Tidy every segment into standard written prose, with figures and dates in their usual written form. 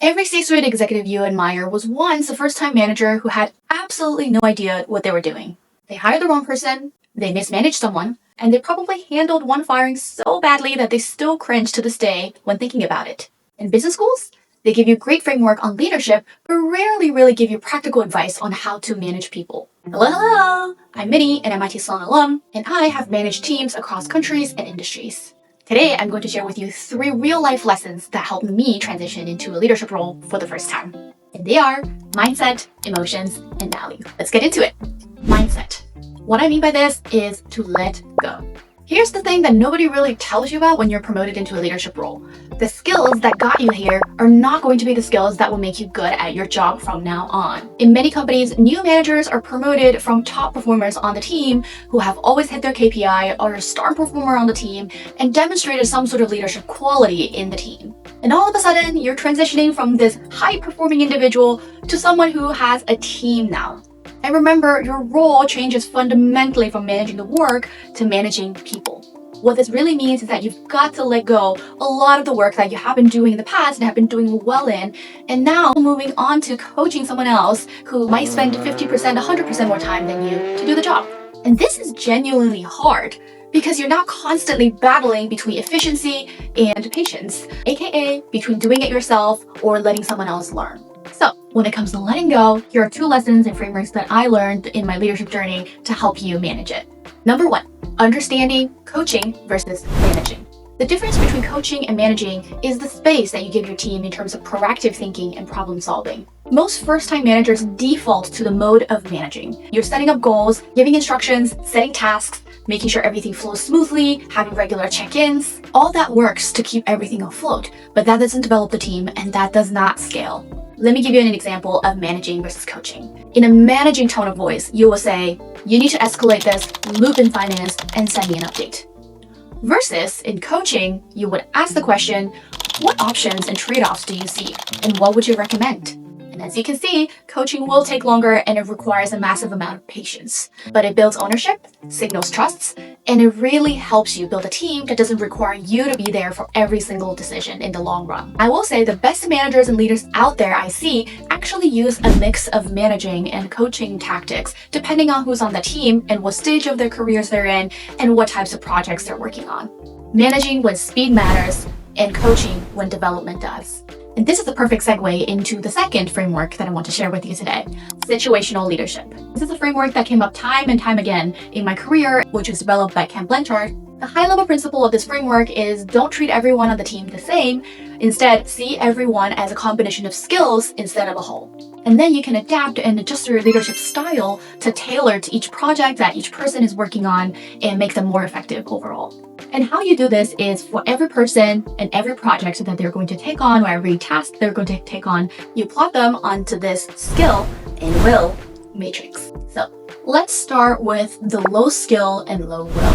Every C-suite executive you admire was once a first-time manager who had absolutely no idea what they were doing. They hired the wrong person, they mismanaged someone, and they probably handled one firing so badly that they still cringe to this day when thinking about it. In business schools, they give you great framework on leadership, but rarely really give you practical advice on how to manage people. Hello! I'm Minnie, an MIT Sloan alum, and I have managed teams across countries and industries. Today, I'm going to share with you 3 real-life lessons that helped me transition into a leadership role for the first time. And they are mindset, emotions, and value. Let's get into it. Mindset. What I mean by this is to let go. Here's the thing that nobody really tells you about when you're promoted into a leadership role. The skills that got you here are not going to be the skills that will make you good at your job from now on. In many companies, new managers are promoted from top performers on the team who have always hit their KPI or a star performer on the team and demonstrated some sort of leadership quality in the team. And all of a sudden, you're transitioning from this high-performing individual to someone who has a team now. And remember, your role changes fundamentally from managing the work to managing people. What this really means is that you've got to let go a lot of the work that you have been doing in the past and have been doing well in, and now moving on to coaching someone else who might spend 50%, 100% more time than you to do the job. And this is genuinely hard because you're now constantly battling between efficiency and patience, aka between doing it yourself or letting someone else learn. So, when it comes to letting go, here are 2 lessons and frameworks that I learned in my leadership journey to help you manage it. Number 1, understanding coaching versus managing. The difference between coaching and managing is the space that you give your team in terms of proactive thinking and problem solving. Most first-time managers default to the mode of managing. You're setting up goals, giving instructions, setting tasks, making sure everything flows smoothly, having regular check-ins. All that works to keep everything afloat, but that doesn't develop the team and that does not scale. Let me give you an example of managing versus coaching. In a managing tone of voice, you will say, you need to escalate this, loop in finance, and send me an update. Versus in coaching, you would ask the question, what options and trade-offs do you see, and what would you recommend? And as you can see, coaching will take longer and it requires a massive amount of patience. But it builds ownership, signals trusts, and it really helps you build a team that doesn't require you to be there for every single decision in the long run. I will say the best managers and leaders out there I see actually use a mix of managing and coaching tactics depending on who's on the team and what stage of their careers they're in and what types of projects they're working on. Managing when speed matters and coaching when development does. And this is the perfect segue into the second framework that I want to share with you today, situational leadership. This is a framework that came up time and time again in my career, which was developed by Ken Blanchard. The high-level principle of this framework is don't treat everyone on the team the same. Instead, see everyone as a combination of skills instead of a whole. And then you can adapt and adjust your leadership style to tailor to each project that each person is working on and make them more effective overall. And how you do this is for every person and every project that they're going to take on or every task they're going to take on, you plot them onto this skill and will matrix. So let's start with the low skill and low will,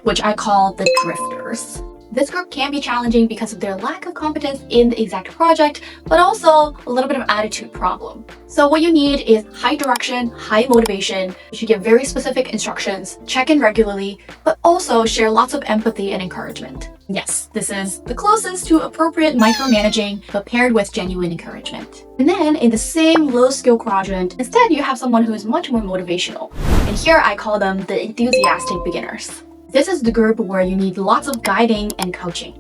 which I call the drifters. This group can be challenging because of their lack of competence in the exact project, but also a little bit of attitude problem. So what you need is high direction, high motivation. You should give very specific instructions, check in regularly, but also share lots of empathy and encouragement. Yes, this is the closest to appropriate micromanaging, but paired with genuine encouragement. And then in the same low skill quadrant, instead you have someone who is much more motivational. And here I call them the enthusiastic beginners. This is the group where you need lots of guiding and coaching.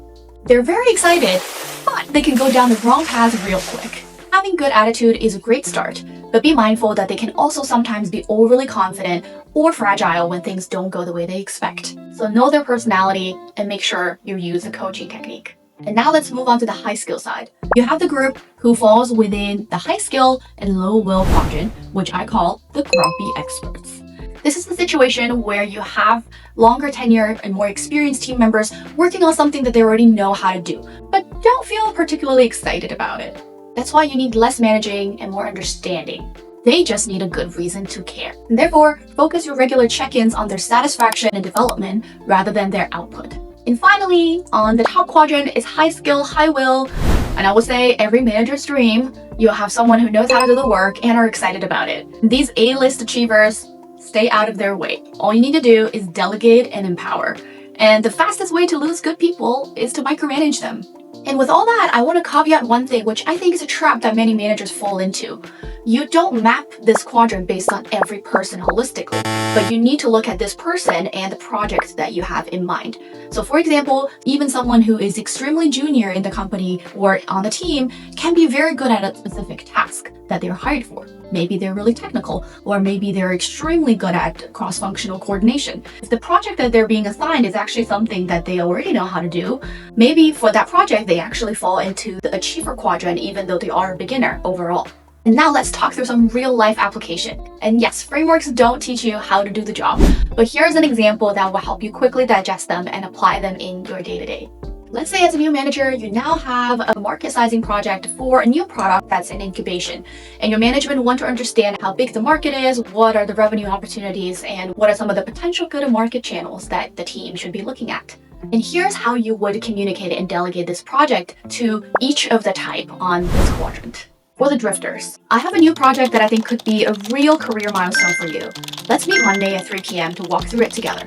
They're very excited, but they can go down the wrong path real quick. Having good attitude is a great start, but be mindful that they can also sometimes be overly confident or fragile when things don't go the way they expect. So know their personality and make sure you use a coaching technique. And now let's move on to the high skill side. You have the group who falls within the high skill and low will quadrant, which I call the grumpy experts. This is the situation where you have longer tenure and more experienced team members working on something that they already know how to do, but don't feel particularly excited about it. That's why you need less managing and more understanding. They just need a good reason to care. And therefore, focus your regular check-ins on their satisfaction and development rather than their output. And finally, on the top quadrant is high skill, high will. And I would say every manager's dream, you'll have someone who knows how to do the work and are excited about it. These A-list achievers, stay out of their way. All you need to do is delegate and empower. And the fastest way to lose good people is to micromanage them. And with all that, I want to caveat one thing, which I think is a trap that many managers fall into. You don't map this quadrant based on every person holistically, but you need to look at this person and the project that you have in mind. So for example, even someone who is extremely junior in the company or on the team can be very good at a specific task that they're hired for. Maybe they're really technical, or maybe they're extremely good at cross-functional coordination. If the project that they're being assigned is actually something that they already know how to do, maybe for that project, they actually fall into the achiever quadrant, even though they are a beginner overall. And now let's talk through some real-life application. And yes, frameworks don't teach you how to do the job, but here's an example that will help you quickly digest them and apply them in your day-to-day. Let's say as a new manager, you now have a market sizing project for a new product that's in incubation, and your management want to understand how big the market is, what are the revenue opportunities, and what are some of the potential go-to-market channels that the team should be looking at. And here's how you would communicate and delegate this project to each of the type on this quadrant. For the drifters, I have a new project that I think could be a real career milestone for you. Let's meet Monday at 3 p.m. to walk through it together.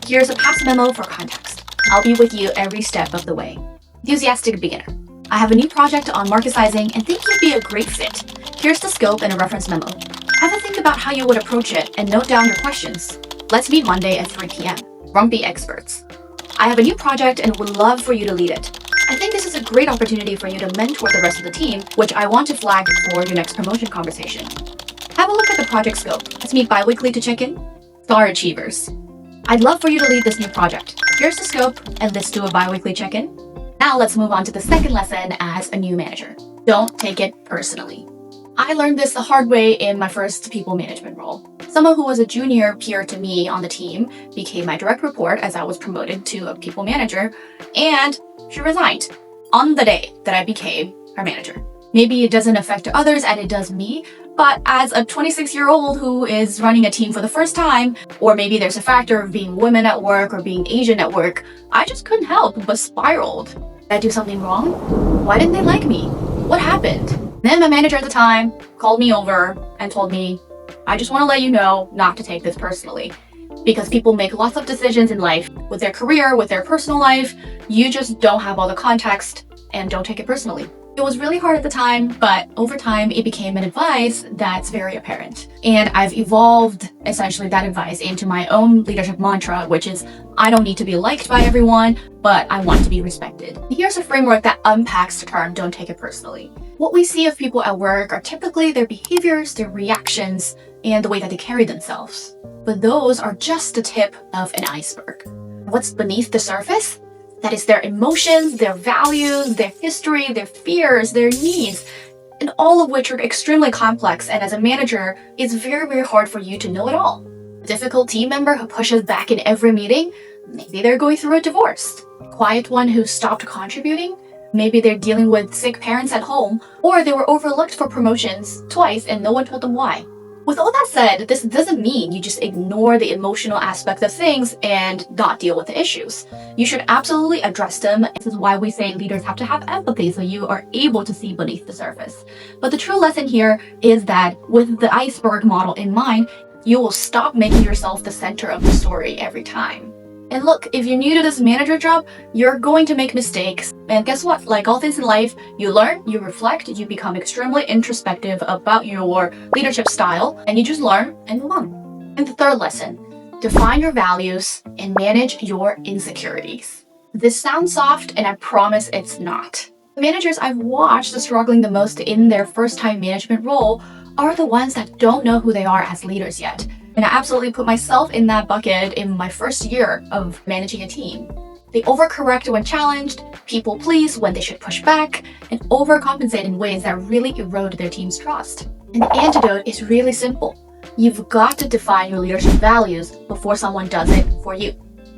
Here's a past memo for context. I'll be with you every step of the way. Enthusiastic beginner. I have a new project on market sizing and think you'd be a great fit. Here's the scope and a reference memo. Have a think about how you would approach it and note down your questions. Let's meet Monday at 3 p.m. Grumpy experts. I have a new project and would love for you to lead it. I think this is a great opportunity for you to mentor the rest of the team, which I want to flag for your next promotion conversation. Have a look at the project scope. Let's meet bi-weekly to check in. Star achievers. I'd love for you to lead this new project. Here's the scope, and let's do a bi-weekly check-in. Now let's move on to the second lesson as a new manager. Don't take it personally. I learned this the hard way in my first people management role. Someone who was a junior peer to me on the team became my direct report as I was promoted to a people manager, and she resigned on the day that I became her manager. Maybe it doesn't affect others and it does me, but as a 26-year-old who is running a team for the first time, or maybe there's a factor of being women at work or being Asian at work, I just couldn't help but spiraled. Did I do something wrong? Why didn't they like me? What happened? Then my manager at the time called me over and told me, I just want to let you know not to take this personally. Because people make lots of decisions in life with their career, with their personal life. You just don't have all the context and don't take it personally. It was really hard at the time, but over time it became an advice that's very apparent. And I've evolved essentially that advice into my own leadership mantra, which is I don't need to be liked by everyone, but I want to be respected. Here's a framework that unpacks the term don't take it personally. What we see of people at work are typically their behaviors, their reactions, and the way that they carry themselves. But those are just the tip of an iceberg. What's beneath the surface? That is their emotions, their values, their history, their fears, their needs, and all of which are extremely complex. And as a manager, it's very, very hard for you to know it all. A difficult team member who pushes back in every meeting, maybe they're going through a divorce. A quiet one who stopped contributing, maybe they're dealing with sick parents at home, or they were overlooked for promotions twice and no one told them why. With all that said, this doesn't mean you just ignore the emotional aspects of things and not deal with the issues. You should absolutely address them. This is why we say leaders have to have empathy so you are able to see beneath the surface. But the true lesson here is that with the iceberg model in mind, you will stop making yourself the center of the story every time. And look, if you're new to this manager job, you're going to make mistakes. And guess what? Like all things in life, you learn, you reflect, you become extremely introspective about your leadership style, and you just learn and move on. And the third lesson, define your values and manage your insecurities. This sounds soft, and I promise it's not. The managers I've watched struggling the most in their first-time management role are the ones that don't know who they are as leaders yet. And I absolutely put myself in that bucket in my first year of managing a team. They overcorrect when challenged, people please when they should push back, and overcompensate in ways that really erode their team's trust. And the antidote is really simple. You've got to define your leadership values before someone does it for you.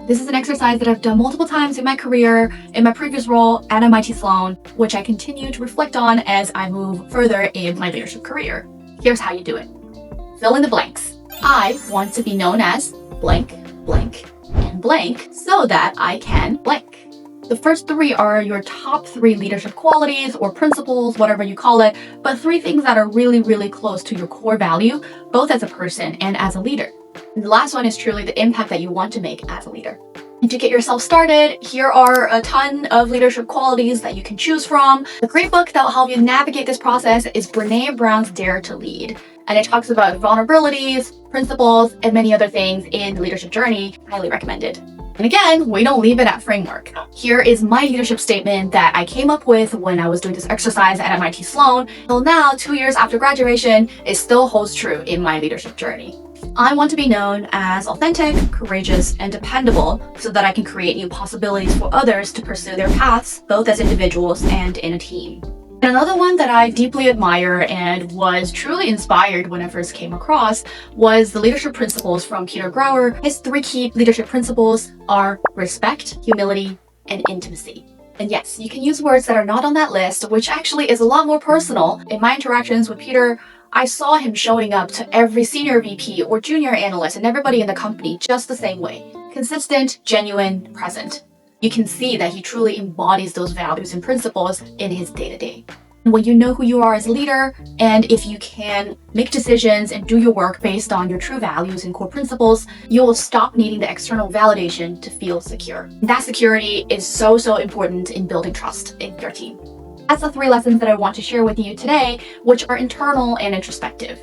This is an exercise that I've done multiple times in my career, in my previous role at MIT Sloan, which I continue to reflect on as I move further in my leadership career. Here's how you do it. Fill in the blanks. I want to be known as blank, blank, and blank so that I can blank. The first three are your top 3 leadership qualities or principles, whatever you call it, but 3 things that are really, really close to your core value, both as a person and as a leader. And the last one is truly the impact that you want to make as a leader. And to get yourself started, here are a ton of leadership qualities that you can choose from. A great book that will help you navigate this process is Brené Brown's Dare to Lead. And it talks about vulnerabilities, principles, and many other things in the leadership journey. Highly recommended. And again, we don't leave it at framework. Here is my leadership statement that I came up with when I was doing this exercise at MIT Sloan. Till now, 2 years after graduation, it still holds true in my leadership journey. I want to be known as authentic, courageous, and dependable so that I can create new possibilities for others to pursue their paths, both as individuals and in a team. And another one that I deeply admire and was truly inspired when I first came across was the leadership principles from Peter Grauer. His 3 key leadership principles are respect, humility, and intimacy. And yes, you can use words that are not on that list, which actually is a lot more personal. In my interactions with Peter, I saw him showing up to every senior VP or junior analyst and everybody in the company just the same way. Consistent, genuine, present. You can see that he truly embodies those values and principles in his day-to-day. When you know who you are as a leader, and if you can make decisions and do your work based on your true values and core principles, you will stop needing the external validation to feel secure. That security is so important in building trust in your team. That's the 3 lessons that I want to share with you today, which are internal and introspective.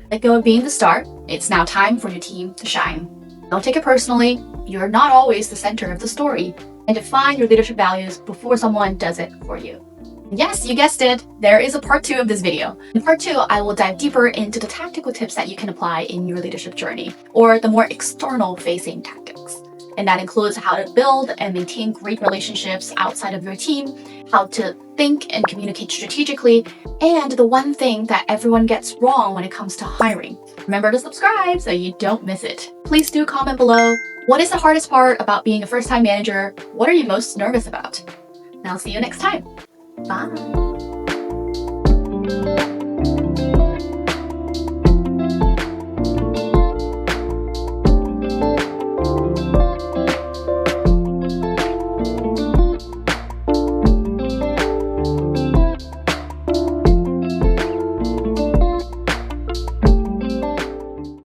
Let go of being the star. It's now time for your team to shine. Don't take it personally. You're not always the center of the story. And define your leadership values before someone does it for you. Yes, you guessed it. There is a part 2 of this video. In part 2, I will dive deeper into the tactical tips that you can apply in your leadership journey, or the more external facing tactics. And that includes how to build and maintain great relationships outside of your team, how to think and communicate strategically, and the one thing that everyone gets wrong when it comes to hiring. Remember to subscribe so you don't miss it. Please do comment below. What is the hardest part about being a first-time manager? What are you most nervous about? And I'll see you next time. Bye.